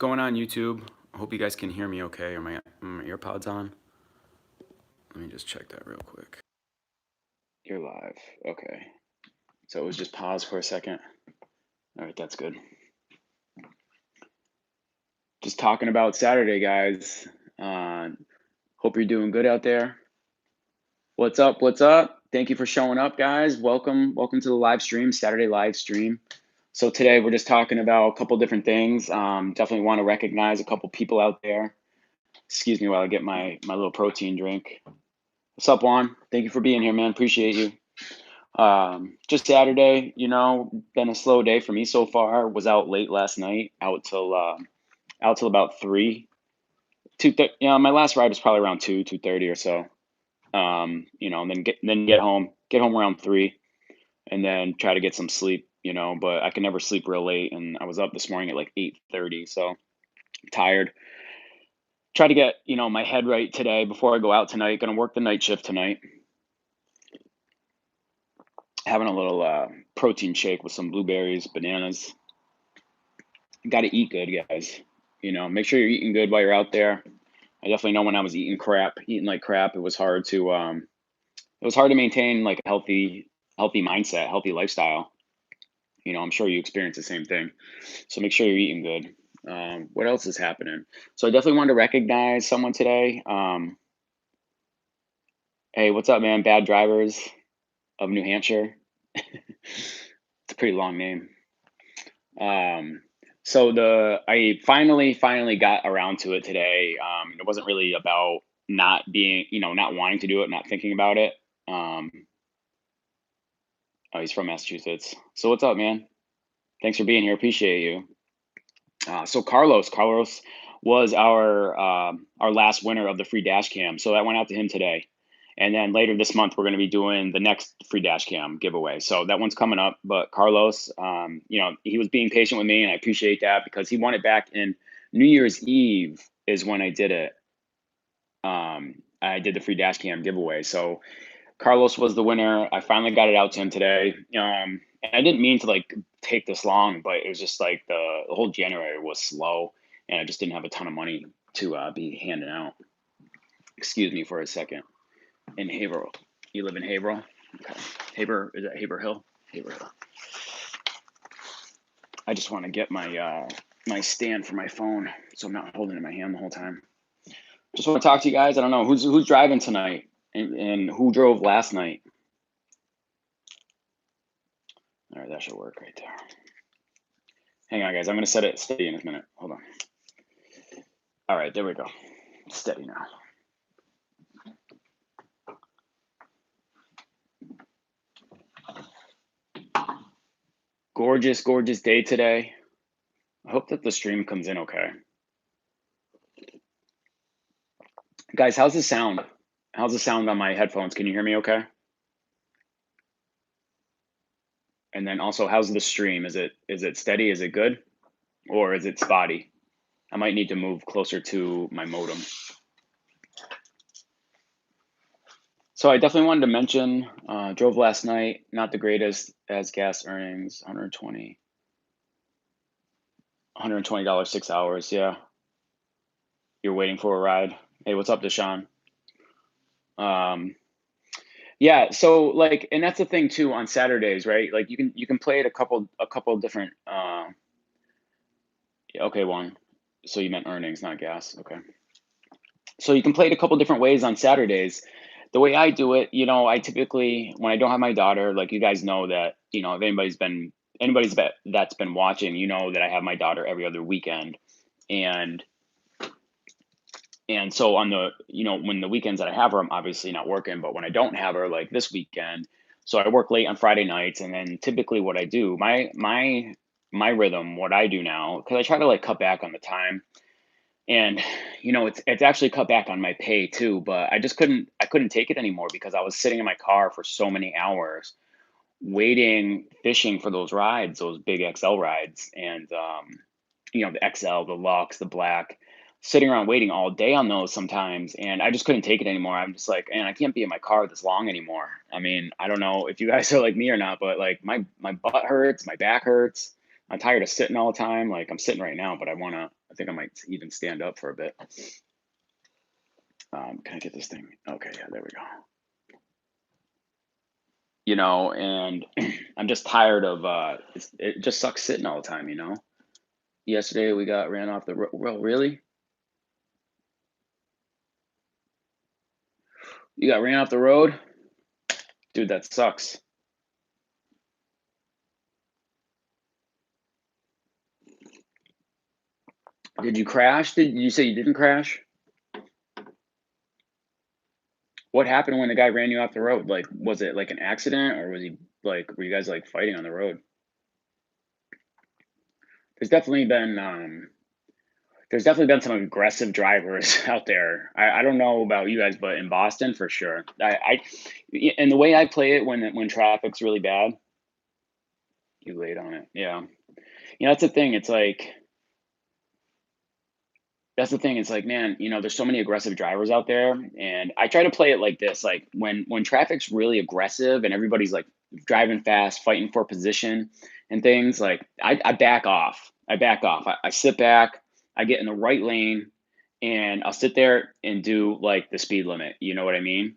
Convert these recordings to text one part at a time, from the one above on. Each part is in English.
going on YouTube? I hope you guys can hear me okay. Are my earpods on? Let me just check that real quick. You're live. Okay. So it was just pause for a second. All right, that's good. Just talking about Saturday, guys. Hope you're doing good out there. What's up? What's up? Thank you for showing up, guys. Welcome to the live stream, Saturday live stream. So today we're just talking about a couple different things. Definitely want to recognize a couple people out there. Excuse me while I get my little protein drink. What's up, Juan? Thank you for being here, man. Appreciate you. Just Saturday, been a slow day for me so far. Was out late last night, out till about 3, 2:30. My last ride was probably around 2:30 or so. And then get home around 3, and then try to get some sleep. But I can never sleep real late, and I was up this morning at like 8:30, so I'm tired. Try to get my head right today before I go out tonight. Gonna work the night shift tonight. Having a little protein shake with some blueberries, bananas. Got to eat good, guys. Make sure you're eating good while you're out there. I definitely know when I was eating like crap, it was hard to maintain like a healthy mindset, healthy lifestyle. I'm sure you experience the same thing. So make sure you're eating good. What else is happening? So I definitely wanted to recognize someone today. Hey, what's up, man? Bad Drivers of New Hampshire. It's a pretty long name. So I finally got around to it today. It wasn't really about not wanting to do it, not thinking about it. Oh, he's from Massachusetts. So what's up, man? Thanks for being here. Appreciate you. So Carlos was our last winner of the free Dashcam. So that went out to him today. And then later this month, we're going to be doing the next free Dashcam giveaway. So that one's coming up. But Carlos, he was being patient with me, and I appreciate that because he won it back in New Year's Eve is when I did it. I did the free Dashcam giveaway. So Carlos was the winner. I finally got it out to him today. And I didn't mean to like take this long, but it was just like the whole January was slow, and I just didn't have a ton of money to be handing out. Excuse me for a second. In Haverhill. You live in Haverhill? Okay. Is that Haverhill? Haverhill. I just want to get my my stand for my phone so I'm not holding it in my hand the whole time. Just want to talk to you guys. I don't know who's driving tonight and who drove last night. All right, that should work right there. Hang on, guys. I'm going to set it steady in a minute. Hold on. All right, there we go. Steady now. Gorgeous, gorgeous day today. I hope that the stream comes in okay. Guys, how's the sound? How's the sound on my headphones? Can you hear me okay? And then also, how's the stream? Is it steady? Is it good? Or is it spotty? I might need to move closer to my modem. So I definitely wanted to mention, drove last night, not the greatest as gas earnings, $120, 6 hours. Yeah. You're waiting for a ride. Hey, what's up, Deshaun? Yeah, so like, and that's the thing too on Saturdays, right? Like you can play it a couple different okay, one. So you meant earnings, not gas. Okay. So you can play it a couple different ways on Saturdays. The way I do it, I typically, when I don't have my daughter, like you guys know that, if that's been watching, that I have my daughter every other weekend. And so on the, when the weekends that I have her, I'm obviously not working, but when I don't have her, like this weekend, so I work late on Friday nights. And then typically what I do, my rhythm, what I do now, because I try to like cut back on the time. And it's actually cut back on my pay too, but I couldn't take it anymore because I was sitting in my car for so many hours waiting, fishing for those rides, those big XL rides, and the XL, the Lux, the Black, sitting around waiting all day on those sometimes, and I just couldn't take it anymore. I'm just like, man, I can't be in my car this long anymore. I mean, I don't know if you guys are like me or not, but like my butt hurts, my back hurts. I'm tired of sitting all the time. Like I'm sitting right now, but I I think I might even stand up for a bit. Can I get this thing? Okay, yeah, there we go. And I'm just tired of it just sucks sitting all the time. Yesterday we got ran off the road. Well, really? You got ran off the road? Dude, that sucks. Did you crash? Did you say you didn't crash? What happened when the guy ran you off the road? Like, was it like an accident or was he like, were you guys like fighting on the road? There's definitely been there's definitely been some aggressive drivers out there. I don't know about you guys, but in Boston for sure. And the way I play it when traffic's really bad, you laid on it. Yeah. That's the thing. That's the thing. It's like, man, there's so many aggressive drivers out there, and I try to play it like this. Like when traffic's really aggressive and everybody's like driving fast, fighting for position and things, like I back off. I back off. I sit back. I get in the right lane, and I'll sit there and do like the speed limit. You know what I mean?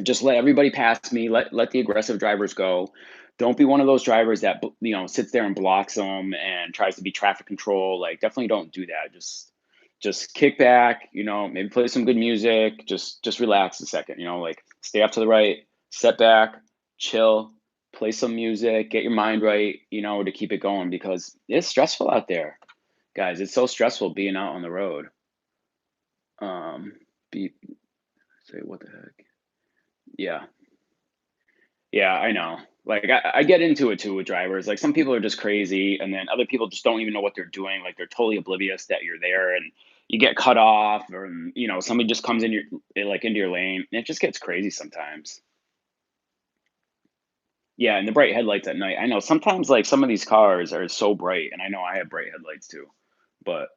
Just let everybody pass me. Let the aggressive drivers go. Don't be one of those drivers that sits there and blocks them and tries to be traffic control. Like, definitely don't do that. Just kick back. Maybe play some good music. Just relax a second. Like stay up to the right, step back, chill, play some music, get your mind right. To keep it going because it's stressful out there, guys. It's so stressful being out on the road. Be Say what the heck? Yeah. Yeah, I know. Like I get into it too with drivers. Like some people are just crazy, and then other people just don't even know what they're doing. Like they're totally oblivious that you're there, and you get cut off, or somebody just comes in into your lane. And it just gets crazy sometimes. Yeah, and the bright headlights at night. I know sometimes like some of these cars are so bright, and I know I have bright headlights too, but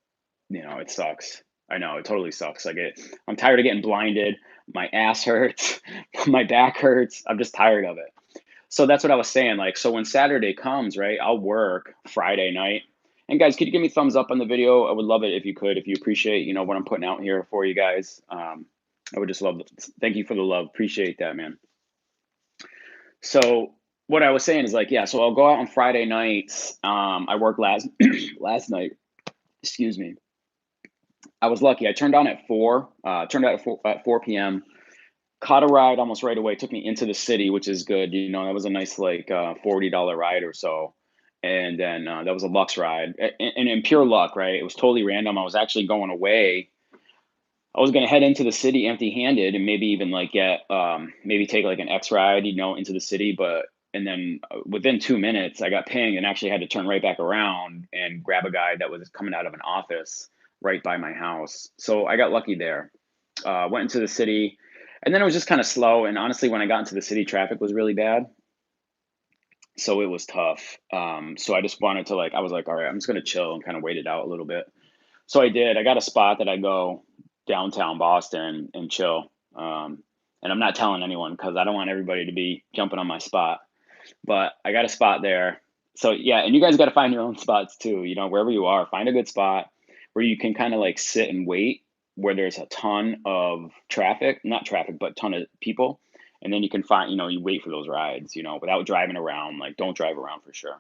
it sucks. I know it totally sucks. I'm tired of getting blinded. My ass hurts. My back hurts. I'm just tired of it. So that's what I was saying. Like, so when Saturday comes, right, I'll work Friday night. And guys, could you give me thumbs up on the video? I would love it if you could, if you appreciate, what I'm putting out here for you guys. I would just love it. Thank you for the love. Appreciate that, man. So what I was saying is like, yeah, so I'll go out on Friday nights. I worked last last night. Excuse me. I was lucky. I turned on at 4, turned out at 4 p.m. Caught a ride almost right away. Took me into the city, which is good. That was a nice like $40 ride or so. And then that was a Lux ride, and in pure luck, right? It was totally random. I was actually going away. I was gonna head into the city empty-handed, and maybe even like get maybe take like an X ride, into the city. But and then within 2 minutes, I got pinged and actually had to turn right back around and grab a guy that was coming out of an office right by my house. So I got lucky there. Went into the city, and then it was just kind of slow. And honestly, when I got into the city, traffic was really bad, so it was tough. So I just wanted to I was like, all right, I'm just gonna chill and kind of wait it out a little bit. So I did. I got a spot that I go downtown Boston and chill. And I'm not telling anyone because I don't want everybody to be jumping on my spot. But I got a spot there. So yeah, and you guys got to find your own spots too. Wherever you are, find a good spot where you can kind of like sit and wait, where there's a ton of traffic, not traffic, but ton of people. And then you can find, you wait for those rides, without driving around. Like, don't drive around for sure.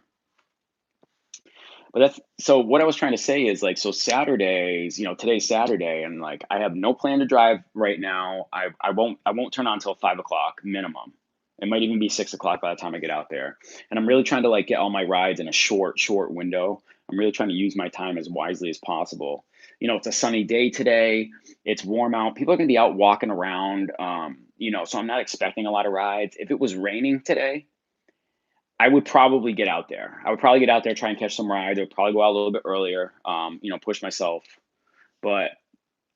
But that's so what I was trying to say is like, so Saturdays, today's Saturday, and like I have no plan to drive right now. I won't turn on until 5 o'clock minimum. It might even be 6 o'clock by the time I get out there. And I'm really trying to like get all my rides in a short window. I'm really trying to use my time as wisely as possible. It's a sunny day today. It's warm out. People are gonna be out walking around. So I'm not expecting a lot of rides. If it was raining today, I would probably get out there. I would probably get out there, try and catch some rides. I would probably go out a little bit earlier, push myself. But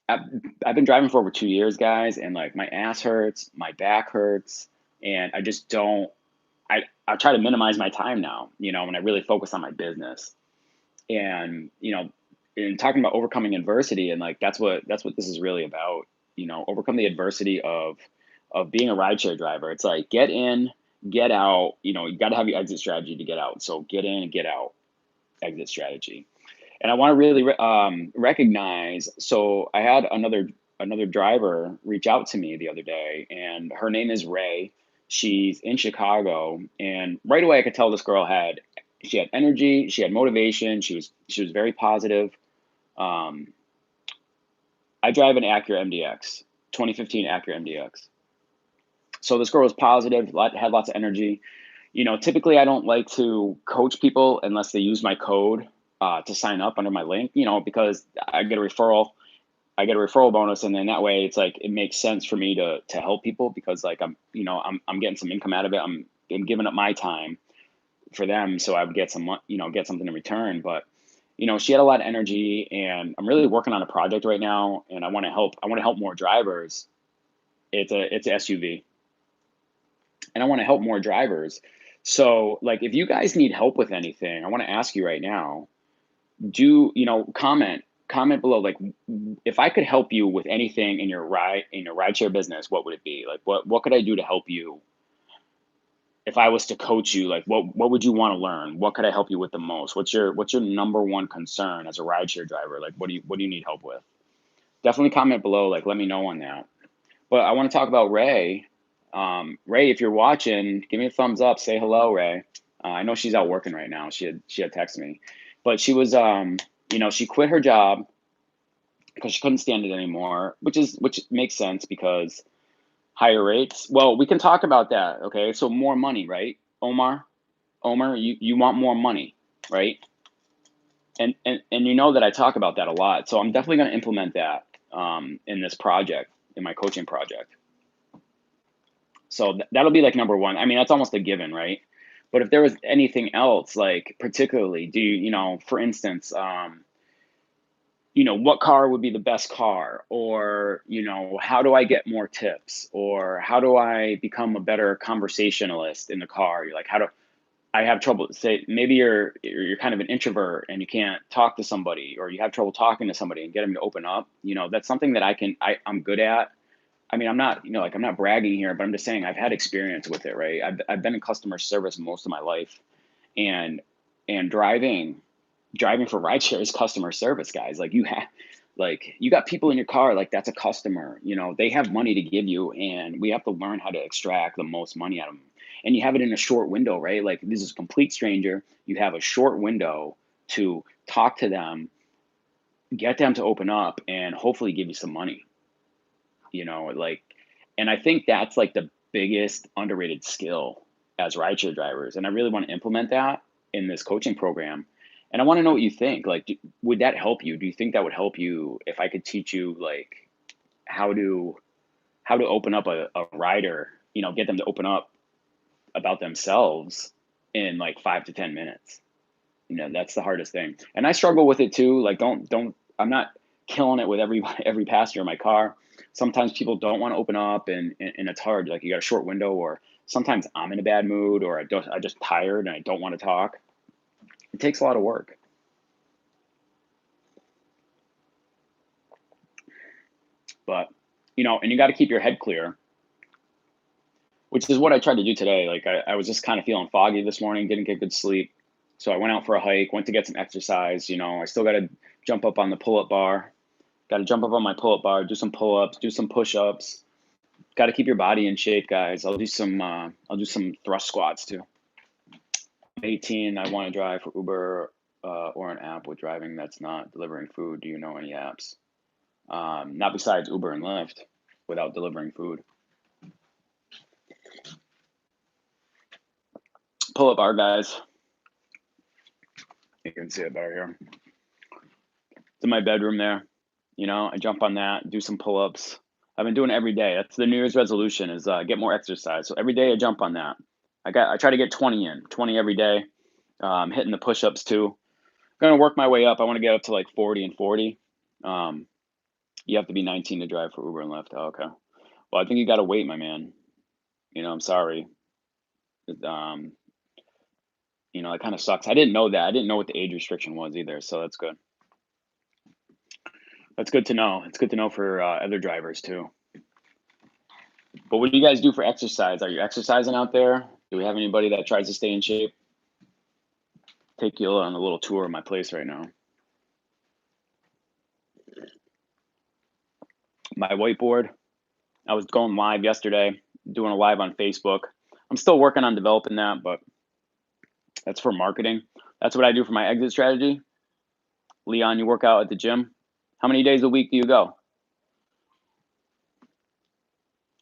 I've, I've been driving for over 2 years, guys, and like my ass hurts, my back hurts, and I just don't. I try to minimize my time now, when I really focus on my business. And in talking about overcoming adversity, and like that's what this is really about. Overcome the adversity of being a rideshare driver. It's like get in, get out. You got to have your exit strategy to get out. So get in and get out, exit strategy. And I want to really recognize. So I had another driver reach out to me the other day, and her name is Ray. She's in Chicago, and right away I could tell this girl she had energy, she had motivation, she was very positive. Um, I drive an Acura MDX, 2015 Acura MDX. So this girl was positive, had lots of energy. Typically I don't like to coach people unless they use my code to sign up under my link, because I get a referral bonus, and then that way it's like it makes sense for me to help people because like I'm getting some income out of it. I'm giving up my time for them, so I would get get something in return. But she had a lot of energy, and I'm really working on a project right now, and I want to help. I want to help more drivers. It's a SUV, and I want to help more drivers. So like, if you guys need help with anything, I want to ask you right now. Comment below, like, if I could help you with anything in your rideshare business, what would it be? Like, what could I do to help you? If I was to coach you, like, what would you want to learn? What could I help you with the most? What's your number one concern as a rideshare driver? Like, what do you need help with? Definitely comment below, like, let me know on that. But I want to talk about Ray. Ray, if you're watching, give me a thumbs up. Say hello, Ray. I know she's out working right now. She had texted me, but she was she quit her job because she couldn't stand it anymore, which makes sense because higher rates. Well, we can talk about that. Okay, so more money, right, Omar? Omar, you want more money, right? And you know that I talk about that a lot. So I'm definitely going to implement that in this project, in my coaching project. So that'll be like number one. I mean, that's almost a given, right? But if there was anything else, like particularly, for instance, what car would be the best car? Or, how do I get more tips? Or how do I become a better conversationalist in the car? You're like, how do I have trouble? Say maybe you're kind of an introvert and you can't talk to somebody, or you have trouble talking to somebody and get them to open up. That's something that I'm good at. I mean, I'm not, like, I'm not bragging here, but I'm just saying I've had experience with it, right? I've been in customer service most of my life, and driving for rideshare is customer service, guys. Like, you got people in your car, like, that's a customer. They have money to give you, and we have to learn how to extract the most money out of them. And you have it in a short window, right? Like, this is a complete stranger. You have a short window to talk to them, get them to open up, and hopefully give you some money. Like, and I think that's like the biggest underrated skill as rideshare drivers. And I really want to implement that in this coaching program. And I want to know what you think. Like, would that help you? Do you think that would help you if I could teach you, like, how to open up a rider, get them to open up about themselves in like 5 to 10 minutes? That's the hardest thing. And I struggle with it too. Like, I'm not killing it with every passenger in my car. Sometimes people don't want to open up, and it's hard. Like, you got a short window, or sometimes I'm in a bad mood, or I just tired and I don't want to talk. It takes a lot of work. But, and you got to keep your head clear, which is what I tried to do today. Like, I was just kind of feeling foggy this morning, didn't get good sleep. So I went out for a hike, went to get some exercise. I still got to jump up on the pull-up bar. Got to jump up on my pull-up bar, do some pull-ups, do some push-ups. Got to keep your body in shape, guys. I'll do some thrust squats too. I'm 18. I want to drive for Uber or an app with driving that's not delivering food. Do you know any apps? Not besides Uber and Lyft, without delivering food. Pull-up bar, guys. You can see it better here. It's in my bedroom there. I jump on that, do some pull-ups. I've been doing it every day. That's the New Year's resolution, is get more exercise. So every day I jump on that. I try to get 20 every day. Hitting the push-ups too. I'm gonna work my way up. I want to get up to like 40 and 40. You have to be 19 to drive for Uber and Lyft. Oh, okay. Well, I think you got to wait, my man. I'm sorry. Um, it kind of sucks. I didn't know that. I didn't know what the age restriction was either. So that's good. That's good to know. It's good to know for other drivers too. But what do you guys do for exercise? Are you exercising out there? Do we have anybody that tries to stay in shape? Take you on a little tour of my place right now. my whiteboard. I was going live yesterday, doing a live on Facebook. I'm still working on developing that, but that's for marketing. That's what I do for my exit strategy. Leon, you work out at the gym. How many days a week do you go?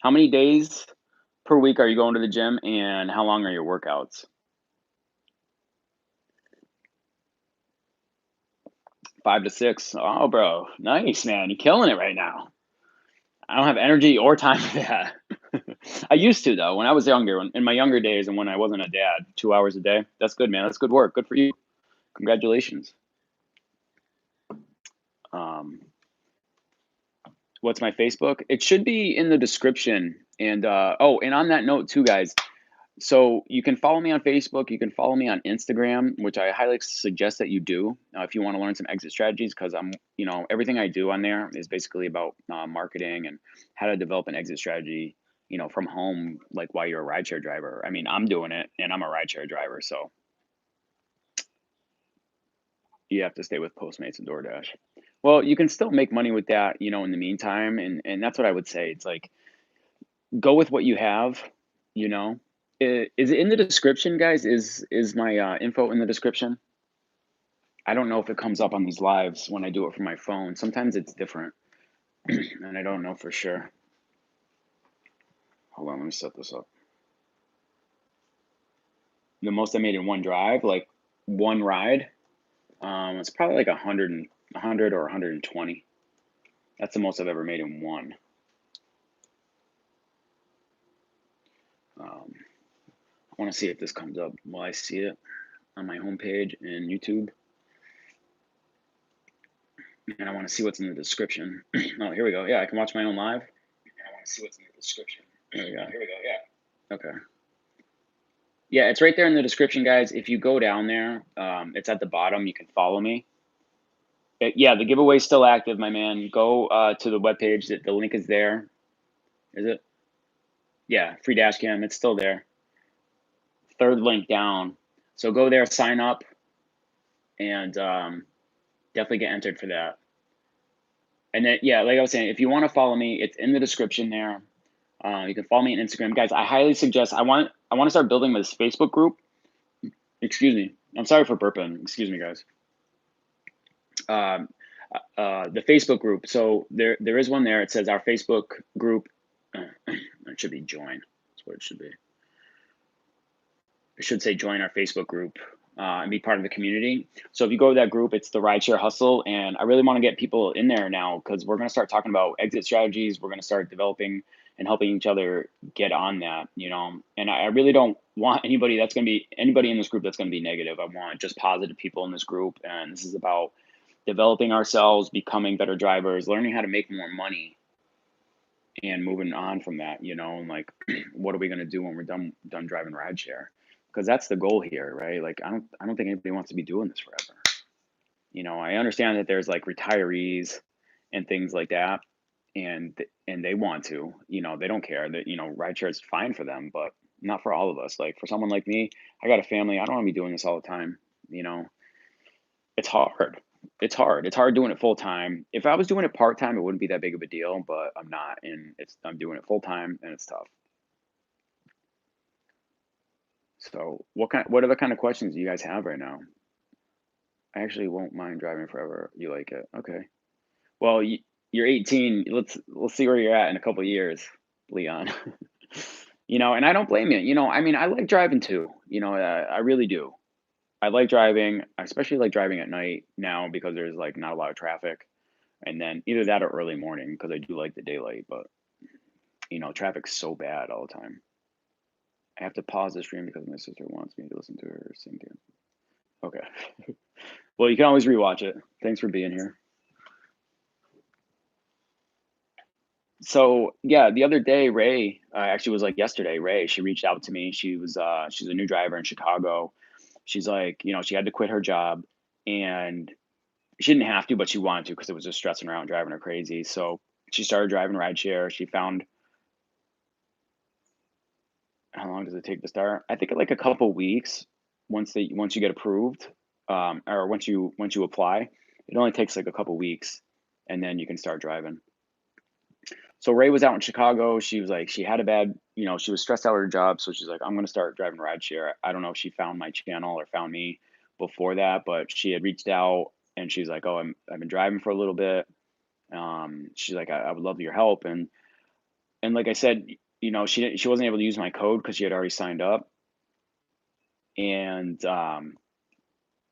How many days per week are you going to the gym, and how long are your workouts? 5 to 6. Oh, bro, nice, man. You're killing it right now. I don't have energy or time for that. I used to though when I was younger, in my younger days, and when I wasn't a dad. 2 hours a day. That's good, man. That's good work. Good for you. Congratulations. Um, what's my Facebook? It should be in the description. And oh, and on that note too, guys. So you can follow me on Facebook. You can follow me on Instagram, which I highly suggest that you do if you want to learn some exit strategies. Because everything I do on there is basically about marketing and how to develop an exit strategy. From home, like while you're a rideshare driver. I mean, I'm doing it, and I'm a rideshare driver, so you have to stay with Postmates and DoorDash. Well, you can still make money with that, in the meantime, and that's what I would say. It's like go with what you have, you know. Is it in the description, guys? Is my info in the description? I don't know if it comes up on these lives when I do it from my phone. Sometimes it's different, and I don't know for sure. Hold on, let me set this up. The most I made in one drive, like one ride, it's probably like 100 or 120. That's the most I've ever made in one. I want to see if this comes up. Will I see it on my homepage in YouTube? And I want to see what's in the description. Oh, here we go. Yeah, I can watch my own live. And I want to see what's in the description. There we go. Here we go. Yeah. Okay. Yeah, it's right there in the description, guys. If you go down there, it's at the bottom. You can follow me. Yeah, the giveaway is still active, my man. Go to the webpage. The link is there. Is it? Yeah, free Dashcam. It's still there. Third link down. So go there, sign up, and definitely get entered for that. And then, yeah, like I was saying, if you want to follow me, it's in the description there. You can follow me on Instagram, guys. I highly suggest. I want to start building this Facebook group. Excuse me. I'm sorry for burping. Excuse me, guys. The Facebook group. So there is one there. It says our Facebook group. It should be join. That's what it should be. It should say join our Facebook group and be part of the community. So if you go to that group, it's the Rideshare Hustle. And I really want to get people in there now because we're going to start talking about exit strategies. We're going to start developing and helping each other get on that, And I really don't want anybody in this group that's going to be negative. I want just positive people in this group. And this is about developing ourselves, becoming better drivers, learning how to make more money, and moving on from that, and like, what are we going to do when we're done driving rideshare? Because that's the goal here, right? Like, I don't think anybody wants to be doing this forever. I understand that there's like retirees and things like that, and they want to, they don't care that rideshare is fine for them, but not for all of us. Like for someone like me, I got a family. I don't want to be doing this all the time. It's hard. It's hard. It's hard doing it full time. If I was doing it part time, it wouldn't be that big of a deal, but I'm not, and I'm doing it full time, and it's tough. So, what other kind of questions do you guys have right now? I actually won't mind driving forever. You like it? Okay. Well, you're 18. Let's see where you're at in a couple of years, Leon. And I don't blame you. I mean, I like driving too. I really do. I like driving. I especially like driving at night now because there's like not a lot of traffic. And then either that or early morning because I do like the daylight, but traffic's so bad all the time. I have to pause the stream because my sister wants me to listen to her sing again. Okay. Well, you can always rewatch it. Thanks for being here. So yeah, the other day, Ray actually was like yesterday. Ray, she reached out to me. She's a new driver in Chicago. She's like, she had to quit her job, and she didn't have to, but she wanted to because it was just stressing her out and driving her crazy. So she started driving rideshare. She found, how long does it take to start? I think like a couple weeks once you get approved, or once you apply, it only takes like a couple weeks, and then you can start driving. So Ray was out in Chicago. She was like, she had a bad, she was stressed out at her job. So she's like, I'm going to start driving rideshare. I don't know if she found my channel or found me before that, but she had reached out and she's like, oh, I've been driving for a little bit. She's like, I would love your help. And like I said, she wasn't able to use my code because she had already signed up. And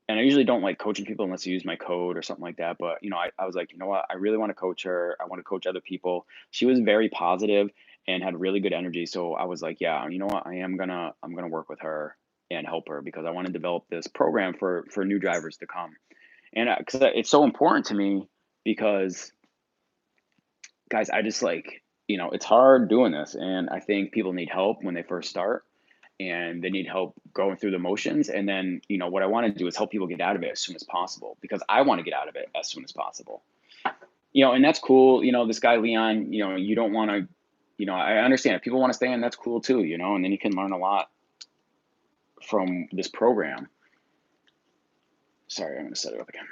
I usually don't like coaching people unless you use my code or something like that. But I was like, you know what? I really want to coach her. I want to coach other people. She was very positive and had really good energy. So I was like, yeah, you know what? I'm gonna work with her and help her because I want to develop this program for new drivers to come. And because it's so important to me because guys, I just like, it's hard doing this, and I think people need help when they first start and they need help going through the motions. And then, what I want to do is help people get out of it as soon as possible because I want to get out of it as soon as possible. And that's cool. This guy, Leon, you don't want to, I understand if people want to stay in, that's cool too, and then you can learn a lot from this program. Sorry, I'm going to set it up again.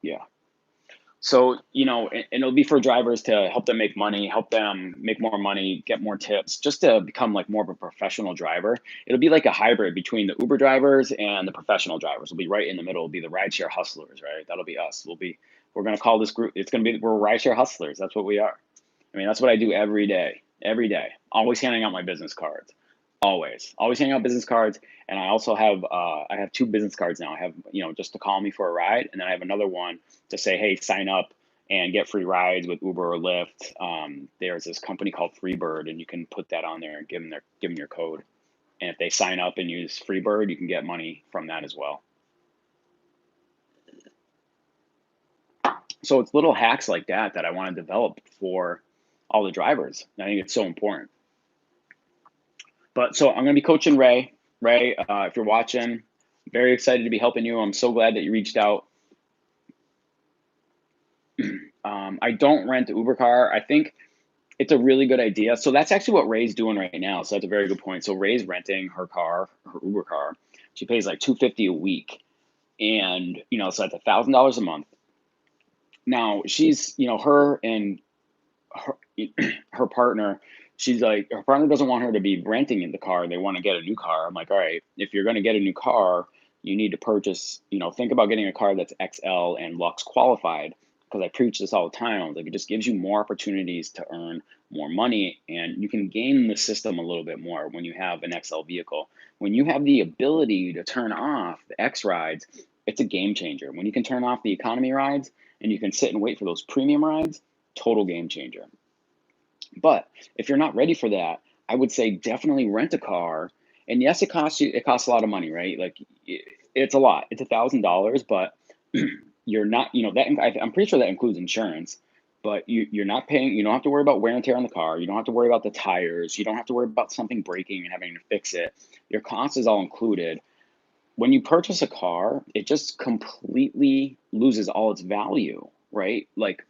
Yeah. So, and it'll be for drivers to help them make money, help them make more money, get more tips, just to become like more of a professional driver. It'll be like a hybrid between the Uber drivers and the professional drivers. We'll be right in the middle. It'll be the rideshare hustlers, right? That'll be us. We're going to call this group, we're rideshare hustlers. That's what we are. I mean, that's what I do every day, always handing out my business cards. Always handing out business cards. And I have two business cards now. I have, just to call me for a ride. And then I have another one to say, hey, sign up and get free rides with Uber or Lyft. There's this company called Freebird, and you can put that on there and give them your code. And if they sign up and use Freebird, you can get money from that as well. So it's little hacks like that I want to develop for all the drivers. I think it's so important. But so I'm going to be coaching Ray. Ray, if you're watching, very excited to be helping you. I'm so glad that you reached out. I don't rent the Uber car. I think it's a really good idea. So that's actually what Ray's doing right now. So that's a very good point. So Ray's renting her car, her Uber car. She pays like $250 a week, and so that's $1,000 a month. Now she's, her and her, her partner. She's like, her partner doesn't want her to be renting in the car. They want to get a new car. I'm like, all right, if you're going to get a new car, you need to purchase, think about getting a car that's XL and Lux qualified. Because I preach this all the time. I was like, it just gives you more opportunities to earn more money, and you can game the system a little bit more when you have an XL vehicle. When you have the ability to turn off the X rides, it's a game changer. When you can turn off the economy rides and you can sit and wait for those premium rides, total game changer. But if you're not ready for that, I would say definitely rent a car. And yes, it costs a lot of money, right? Like it's a lot. It's $1,000, but you're not, I'm pretty sure that includes insurance, but you're not paying, you don't have to worry about wear and tear on the car. You don't have to worry about the tires. You don't have to worry about something breaking and having to fix it. Your cost is all included. When you purchase a car, it just completely loses all its value, right? Like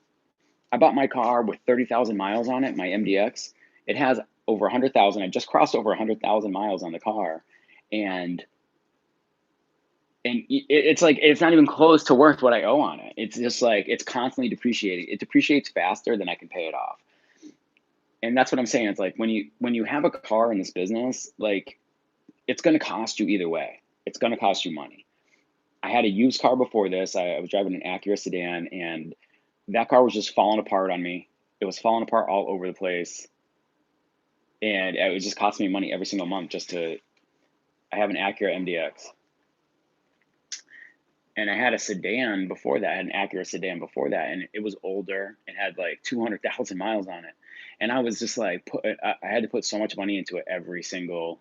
I bought my car with 30,000 miles on it, my MDX. It has over 100,000. I just crossed over 100,000 miles on the car. And it's like, it's not even close to worth what I owe on it. It's just like, it's constantly depreciating. It depreciates faster than I can pay it off. And that's what I'm saying. It's like when you have a car in this business, like it's going to cost you either way. It's going to cost you money. I had a used car before this. I was driving an Acura sedan, and that car was just falling apart on me. It was falling apart all over the place. And it was just costing me money every single month I have an Acura MDX. And I had a sedan before that, I had an Acura sedan before that, and it was older and had like 200,000 miles on it. And I was just like, I had to put so much money into it every single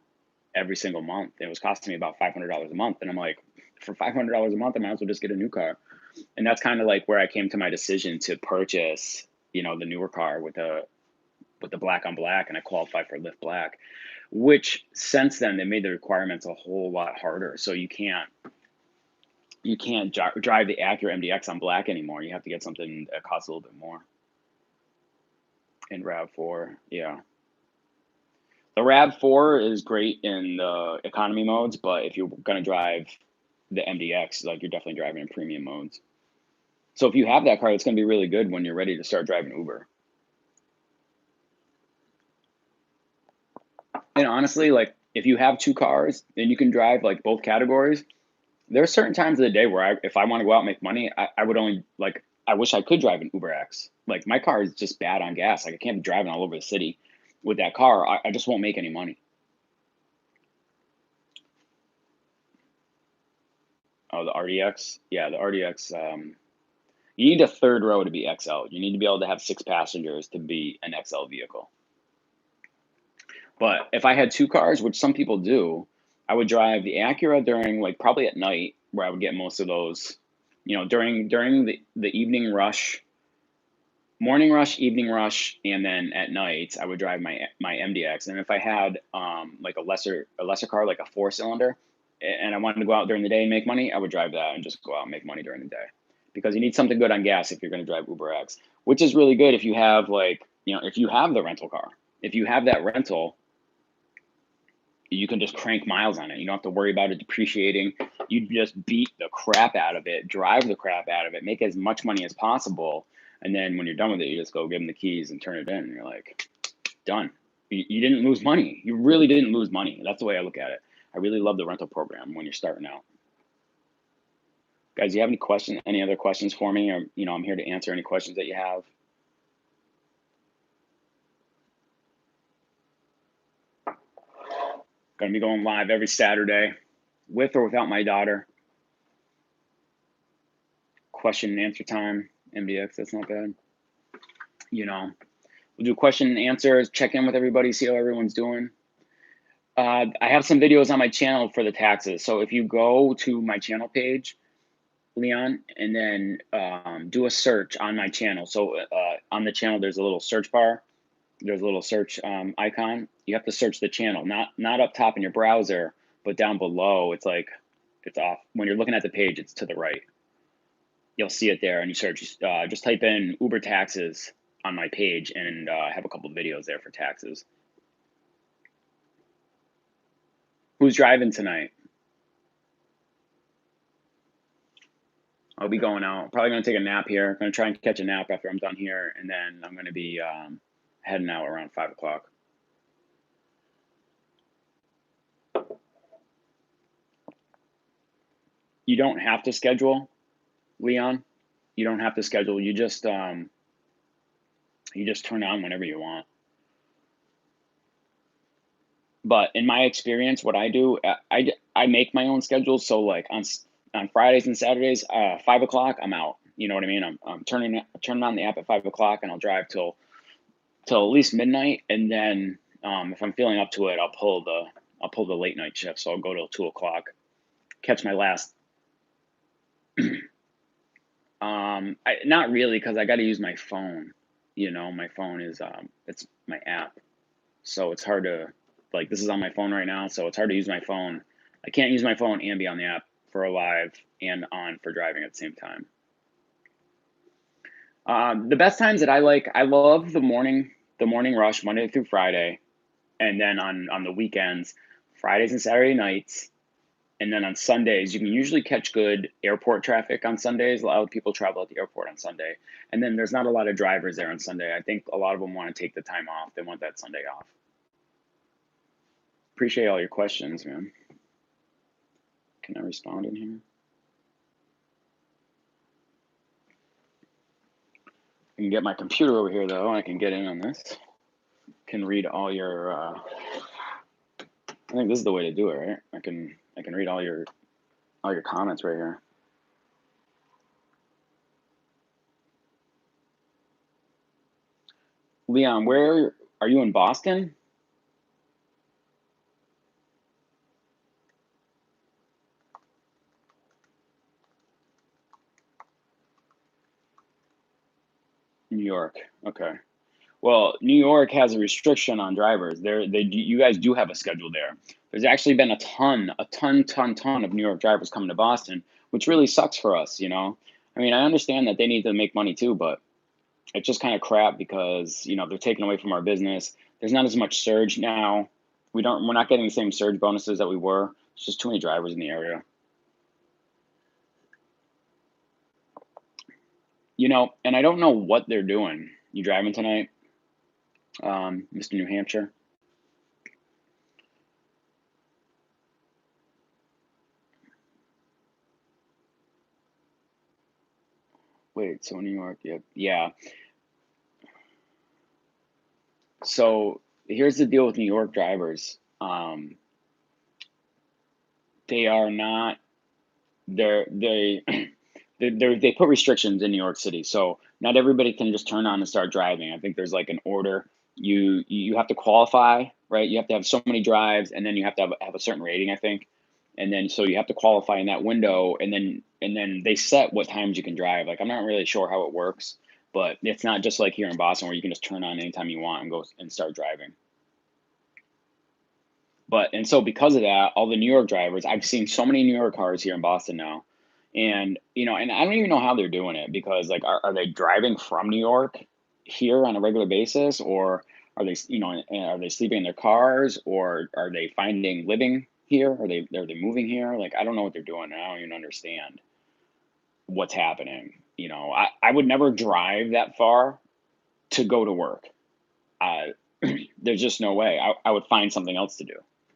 month. It was costing me about $500 a month. And I'm like, for $500 a month, I might as well just get a new car. And that's kind of like where I came to my decision to purchase, the newer car with the black on black, and I qualified for Lyft Black, which since then they made the requirements a whole lot harder. So you can't drive the Acura MDX on black anymore. You have to get something that costs a little bit more. In RAV4, yeah. The RAV4 is great in the economy modes, but if you're gonna drive the MDX, like you're definitely driving in premium modes. So if you have that car, it's going to be really good when you're ready to start driving Uber. And honestly, like if you have two cars and you can drive like both categories, there are certain times of the day where if I want to go out and make money, I would only like, I wish I could drive an Uber X. Like my car is just bad on gas. Like I can't be driving all over the city with that car. I just won't make any money. Oh, the RDX. Yeah, the RDX. You need a third row to be XL. You need to be able to have 6 passengers to be an XL vehicle. But if I had two cars, which some people do, I would drive the Acura during like probably at night where I would get most of those, during the evening rush, morning rush, evening rush, and then at night I would drive my MDX. And if I had like a lesser car, like a 4-cylinder, and I wanted to go out during the day and make money, I would drive that and just go out and make money during the day. Because you need something good on gas if you're going to drive Uber X, which is really good if you have like, if you have the rental car. If you have that rental, you can just crank miles on it. You don't have to worry about it depreciating. You just beat the crap out of it, drive the crap out of it, make as much money as possible. And then when you're done with it, you just go give them the keys and turn it in. And you're like, done. You didn't lose money. You really didn't lose money. That's the way I look at it. I really love the rental program when you're starting out. Guys, do you have any questions, any other questions for me? Or, I'm here to answer any questions that you have. Going to be going live every Saturday with or without my daughter. Question and answer time. MDX, that's not bad. We'll do question and answers, check in with everybody, see how everyone's doing. I have some videos on my channel for the taxes. So if you go to my channel page, Leon, and then do a search on my channel. So on the channel, there's a little search bar. There's a little search icon. You have to search the channel, not up top in your browser, but down below. It's like, it's off. When you're looking at the page, it's to the right. You'll see it there, and you search. Just type in Uber taxes on my page, and I have a couple of videos there for taxes. Who's driving tonight? I'll be going out. Probably going to take a nap here. Going to try and catch a nap after I'm done here, and then I'm going to be heading out around 5 o'clock. You don't have to schedule, Leon. You don't have to schedule. You just turn on whenever you want. But in my experience, what I do, I make my own schedule. So like on Fridays and Saturdays, 5 o'clock, I'm out. You know what I mean? I'm turning on the app at 5 o'clock, and I'll drive till at least midnight. And then if I'm feeling up to it, I'll pull the late night shift. So I'll go till 2 o'clock, catch my last. Not really, because I got to use my phone. My phone is it's my app, so it's hard to, like, this is on my phone right now, so it's hard to use my phone. I can't use my phone and be on the app for a live and on for driving at the same time. The best times that I love the morning rush, Monday through Friday, and then on the weekends, Fridays and Saturday nights. And then on Sundays, you can usually catch good airport traffic on Sundays. A lot of people travel at the airport on Sunday. And then there's not a lot of drivers there on Sunday. I think a lot of them want to take the time off. They want that Sunday off. Appreciate all your questions, man. Can I respond in here? I can get my computer over here, though. I can get in on this. Can read all your... I think this is the way to do it, right? I can read all your comments right here. Leon, where are you, in Boston? New York. Okay. Well, New York has a restriction on drivers. You guys do have a schedule there. There's actually been a ton of New York drivers coming to Boston, which really sucks for us, I mean, I understand that they need to make money too, but it's just kind of crap because, they're taking away from our business. There's not as much surge now. We're not getting the same surge bonuses that we were. It's just too many drivers in the area. And I don't know what they're doing. You driving tonight, Mr. New Hampshire? Wait, so New York, yep, yeah. So here's the deal with New York drivers. They are not they they put restrictions in New York City, so not everybody can just turn on and start driving. I think there's like an order. You have to qualify, right? You have to have so many drives, and then you have to have a certain rating, I think, and then so you have to qualify in that window, and then they set what times you can drive. Like I'm not really sure how it works, but it's not just like here in Boston where you can just turn on anytime you want and go and start driving. But and so because of that, all the New York drivers, I've seen so many New York cars here in Boston now. And I don't even know how they're doing it because like are they driving from New York here on a regular basis, or are they are they sleeping in their cars, or are they finding living here? Are they moving here? Like I don't know what they're doing. And I don't even understand what's happening. I would never drive that far to go to work. Uh, there's just no way. I would find something else to do.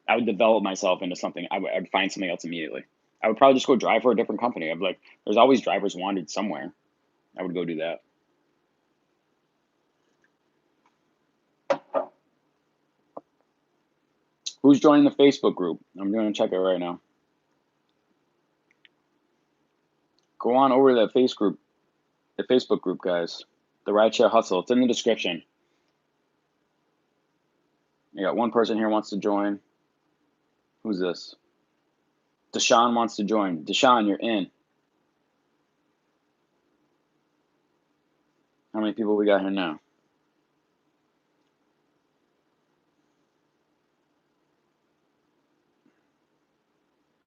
I would develop myself into something. I'd find something else immediately. I would probably just go drive for a different company. I'd be like, there's always drivers wanted somewhere. I would go do that. Who's joining the Facebook group? I'm going to check it right now. Go on over to the Facebook group, guys. The Rideshare Hustle. It's in the description. You got one person here wants to join. Who's this? Deshaun wants to join. Deshaun, you're in. How many people we got here now?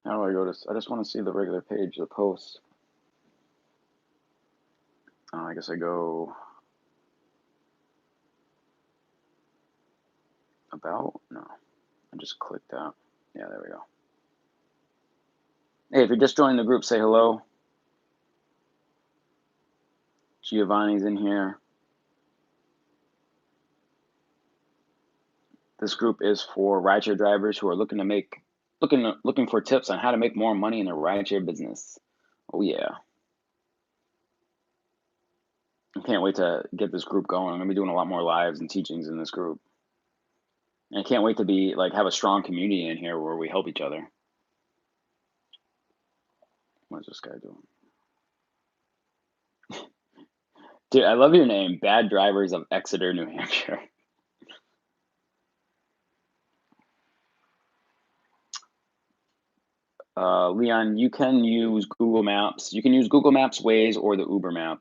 How do I go to? I just want to see the regular page, the post. I guess I go about. No, I just clicked out. Yeah, there we go. Hey, if you're just joining the group, say hello. Giovanni's in here. This group is for rideshare drivers who are looking for tips on how to make more money in their rideshare business. Oh yeah. I can't wait to get this group going. I'm gonna be doing a lot more lives and teachings in this group. And I can't wait to be like have a strong community in here where we help each other. What's this guy doing? Dude, I love your name. Bad Drivers of Exeter, New Hampshire. Leon, you can use Google Maps. You can use Google Maps, Waze, or the Uber map.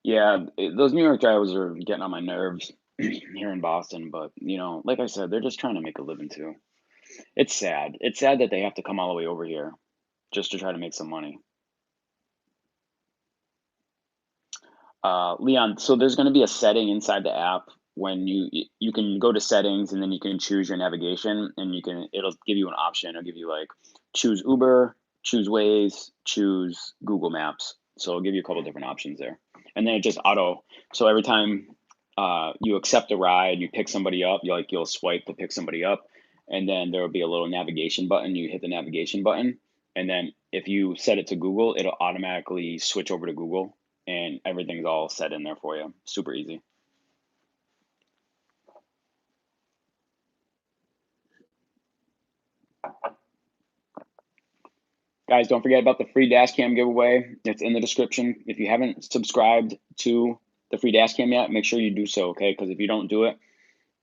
Yeah, those New York drivers are getting on my nerves here in Boston, but like I said, they're just trying to make a living too. It's sad. It's sad that they have to come all the way over here just to try to make some money. Leon, so there's going to be a setting inside the app when you can go to settings and then you can choose your navigation and it'll give you an option. It'll give you like choose Uber, choose Waze, choose Google Maps. So it'll give you a couple different options there, and then it just auto. So every time you accept a ride, you pick somebody up. You'll swipe to pick somebody up, and then there will be a little navigation button. You hit the navigation button, and then if you set it to Google, it'll automatically switch over to Google and everything's all set in there for you. Super easy. Guys, don't forget about the free Dashcam giveaway. It's in the description. If you haven't subscribed to the free Dashcam yet, make sure you do so, okay? Because if you don't do it,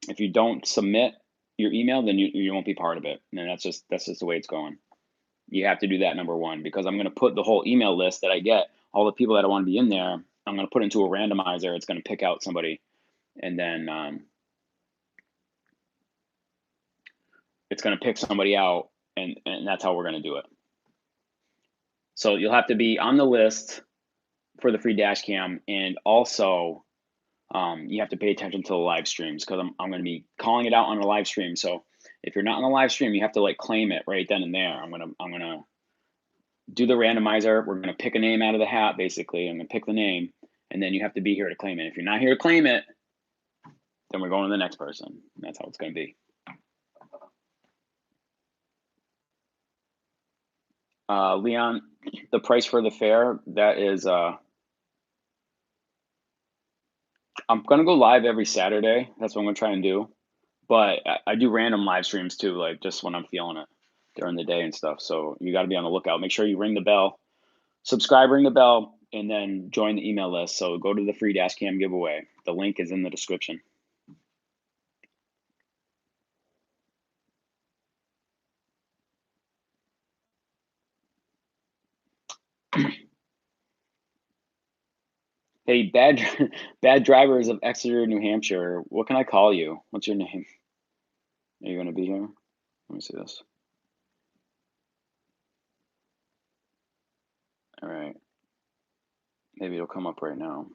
if you don't submit your email, then you won't be part of it. And that's just the way it's going. You have to do that, number one, because I'm going to put the whole email list that I get, all the people that I want to be in there, I'm going to put into a randomizer. It's going to pick out somebody, and then it's going to pick somebody out, and that's how we're going to do it. So you'll have to be on the list for the free dash cam, and also you have to pay attention to the live streams because I'm going to be calling it out on a live stream. So If you're not on the live stream, you have to like claim it right then and there. I'm gonna do the randomizer. We're gonna pick a name out of the hat, basically. I'm gonna pick the name, and then you have to be here to claim it. If you're not here to claim it, then we're going to the next person. That's how it's gonna be. Leon, the price for the fare, that is I'm gonna go live every Saturday. That's what I'm gonna try and do. But I do random live streams too, like just when I'm feeling it during the day and stuff. So you got to be on the lookout. Make sure you ring the bell, subscribe, ring the bell, and then join the email list. So go to the free Dashcam giveaway. The link is in the description. Hey, bad drivers of Exeter, New Hampshire. What can I call you? What's your name? Are you gonna be here? Let me see this. All right. Maybe it'll come up right now.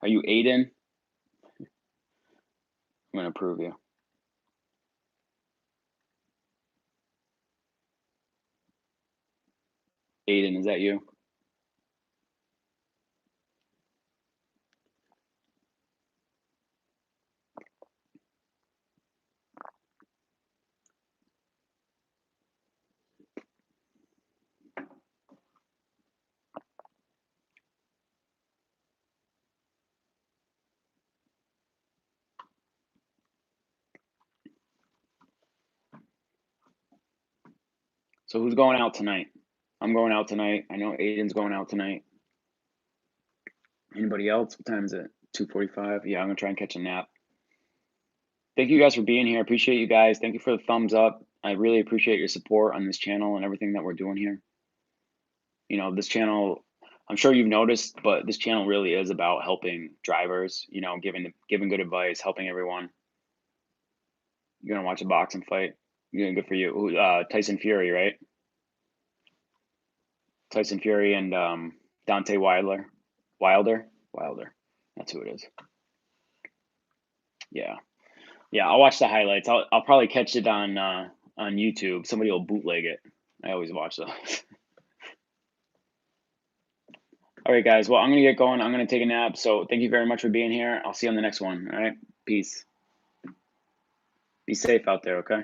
Are you Aiden? I'm gonna approve you. Aiden, is that you? So who's going out tonight? I'm going out tonight. I know Aiden's going out tonight. Anybody else? What time is it? 2:45. Yeah, I'm gonna try and catch a nap. Thank you guys for being here. I appreciate you guys. Thank you for the thumbs up. I really appreciate your support on this channel and everything that we're doing here. You know, this channel, I'm sure you've noticed, but this channel really is about helping drivers, you know, giving good advice, helping everyone. You're gonna watch a boxing fight. Good for you. Tyson Fury, right? Tyson Fury and Dante Wilder. Wilder. That's who it is. Yeah. Yeah, I'll watch the highlights. I'll probably catch it on YouTube. Somebody will bootleg it. I always watch those. All right, guys. Well, I'm gonna get going. I'm gonna take a nap. So thank you very much for being here. I'll see you on the next one. All right. Peace. Be safe out there. Okay.